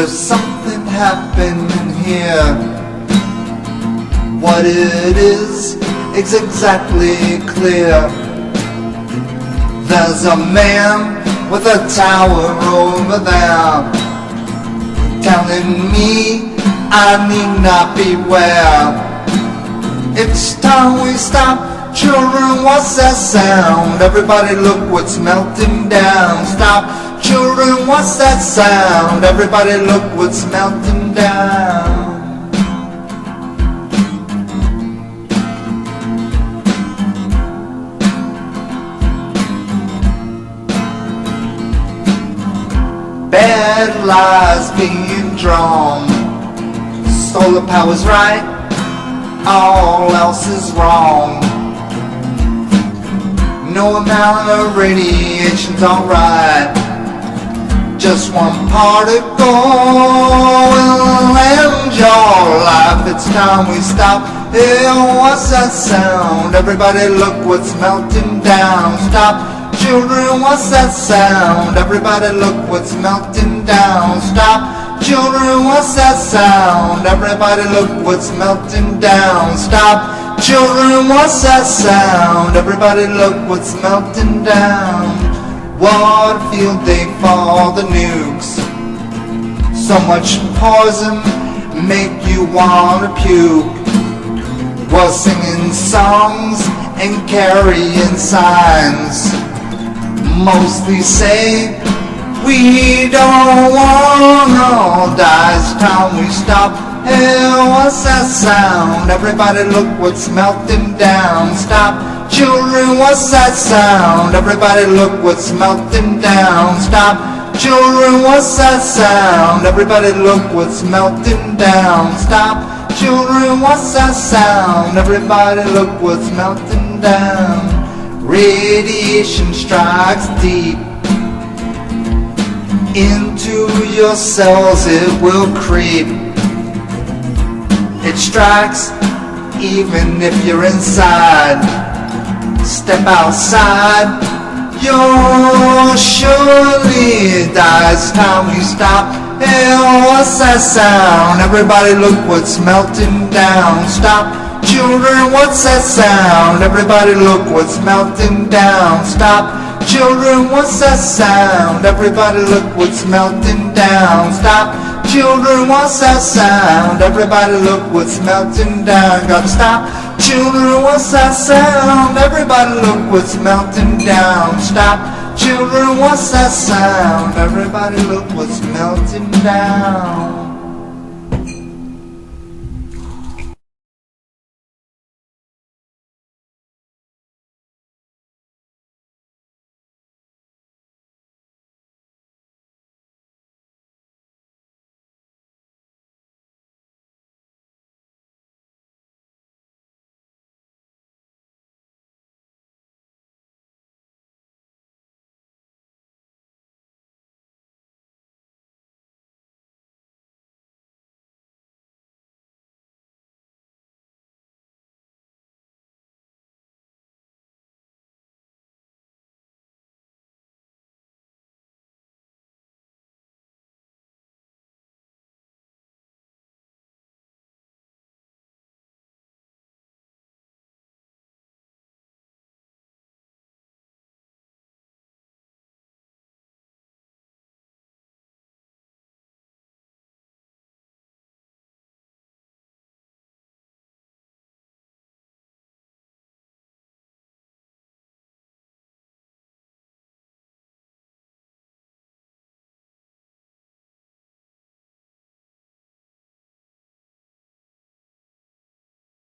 There's something happening here. What it is exactly clear. There's a man with a tower over there, telling me I need not beware. It's time we stop. Children, what's that sound? Everybody look what's melting down. Stop. Children, what's that sound? Everybody look what's melting down. Bad lies being drawn. Solar power's right, all else is wrong. No amount of radiation's alright. Just one particle will end your life. It's time we stop. Hey, what's that sound? Everybody look what's melting down. Stop. Children, what's that sound? Everybody look what's melting down. Stop. Children, what's that sound? Everybody look what's melting down. Stop. Children, what's that sound? Everybody look what's melting down. What a field day for the nukes. So much poison make you wanna puke. While singing songs and carrying signs, mostly say we don't wanna die. It's time we stop. Hey, what's that sound? Everybody look what's melting down. Stop. Children, what's that sound? Everybody look what's melting down. Stop. Children, what's that sound? Everybody look what's melting down. Stop. Children, what's that sound? Everybody look what's melting down. Radiation strikes deep into your cells, it will creep. It strikes even if you're inside. Step outside, you'll surely die. It's time we stop. Hey, what's that sound? Everybody look what's melting down. Stop. Children, what's that sound? Everybody look what's melting down. Stop. Children, what's that sound? Everybody look what's melting down. Stop. Children, what's that sound? Everybody look what's melting down. Gotta stop. Children, what's that sound? Everybody look what's melting down. Stop. Children, what's that sound? Everybody look what's melting down.